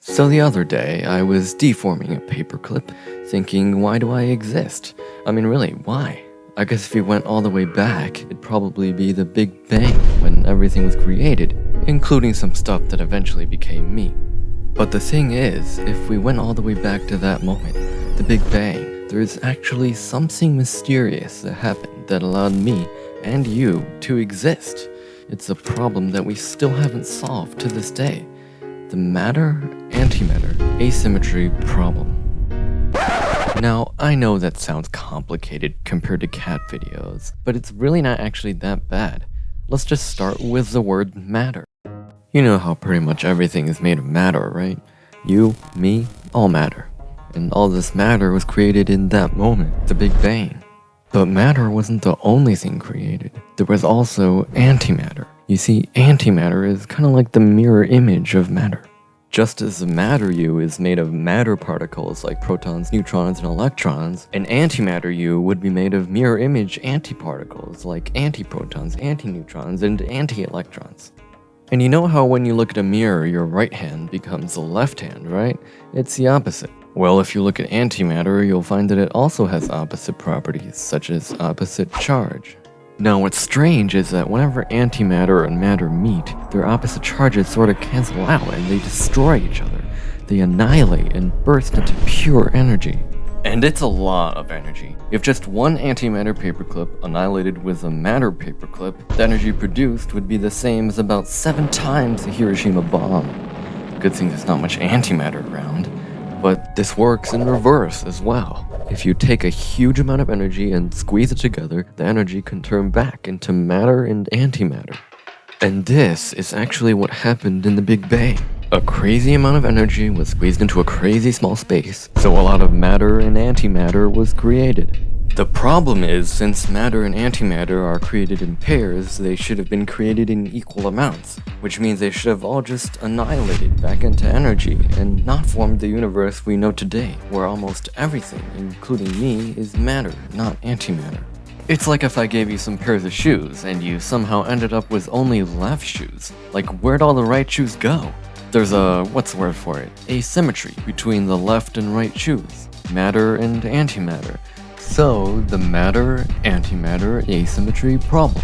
So the other day, I was deforming a paperclip, thinking, why do I exist? I mean, really, why? I guess if you went all the way back, it'd probably be the Big Bang, when everything was created, including some stuff that eventually became me. But the thing is, if we went all the way back to that moment, the Big Bang, there's actually something mysterious that happened that allowed me and you to exist. It's a problem that we still haven't solved to this day. The matter-antimatter asymmetry problem. Now, I know that sounds complicated compared to cat videos, but it's really not actually that bad. Let's just start with the word matter. You know how pretty much everything is made of matter, right? You, me, all matter. And all this matter was created in that moment, the Big Bang. But matter wasn't the only thing created. There was also antimatter. You see, antimatter is kind of like the mirror image of matter. Just as the matter you is made of matter particles like protons, neutrons, and electrons, an antimatter you would be made of mirror image antiparticles like antiprotons, antineutrons, and antielectrons. And you know how when you look at a mirror, your right hand becomes the left hand, right? It's the opposite. Well, if you look at antimatter, you'll find that it also has opposite properties, such as opposite charge. Now, what's strange is that whenever antimatter and matter meet, their opposite charges sort of cancel out and they destroy each other. They annihilate and burst into pure energy. And it's a lot of energy. If just one antimatter paperclip annihilated with a matter paperclip, the energy produced would be the same as about 7 times the Hiroshima bomb. Good thing there's not much antimatter around. But this works in reverse as well. If you take a huge amount of energy and squeeze it together, the energy can turn back into matter and antimatter. And this is actually what happened in the Big Bang. A crazy amount of energy was squeezed into a crazy small space, so a lot of matter and antimatter was created. The problem is, since matter and antimatter are created in pairs, they should have been created in equal amounts, which means they should have all just annihilated back into energy and not formed the universe we know today, where almost everything, including me, is matter, not antimatter. It's like if I gave you some pairs of shoes and you somehow ended up with only left shoes. Like, where'd all the right shoes go? There's what's the word for it? Asymmetry between the left and right shoes, matter and antimatter. So, the matter-antimatter asymmetry problem.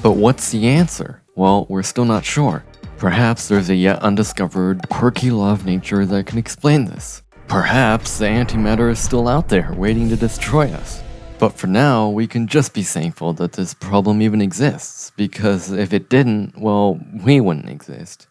But what's the answer? Well, we're still not sure. Perhaps there's a yet undiscovered, quirky law of nature that can explain this. Perhaps the antimatter is still out there, waiting to destroy us. But for now, we can just be thankful that this problem even exists, because if it didn't, well, we wouldn't exist.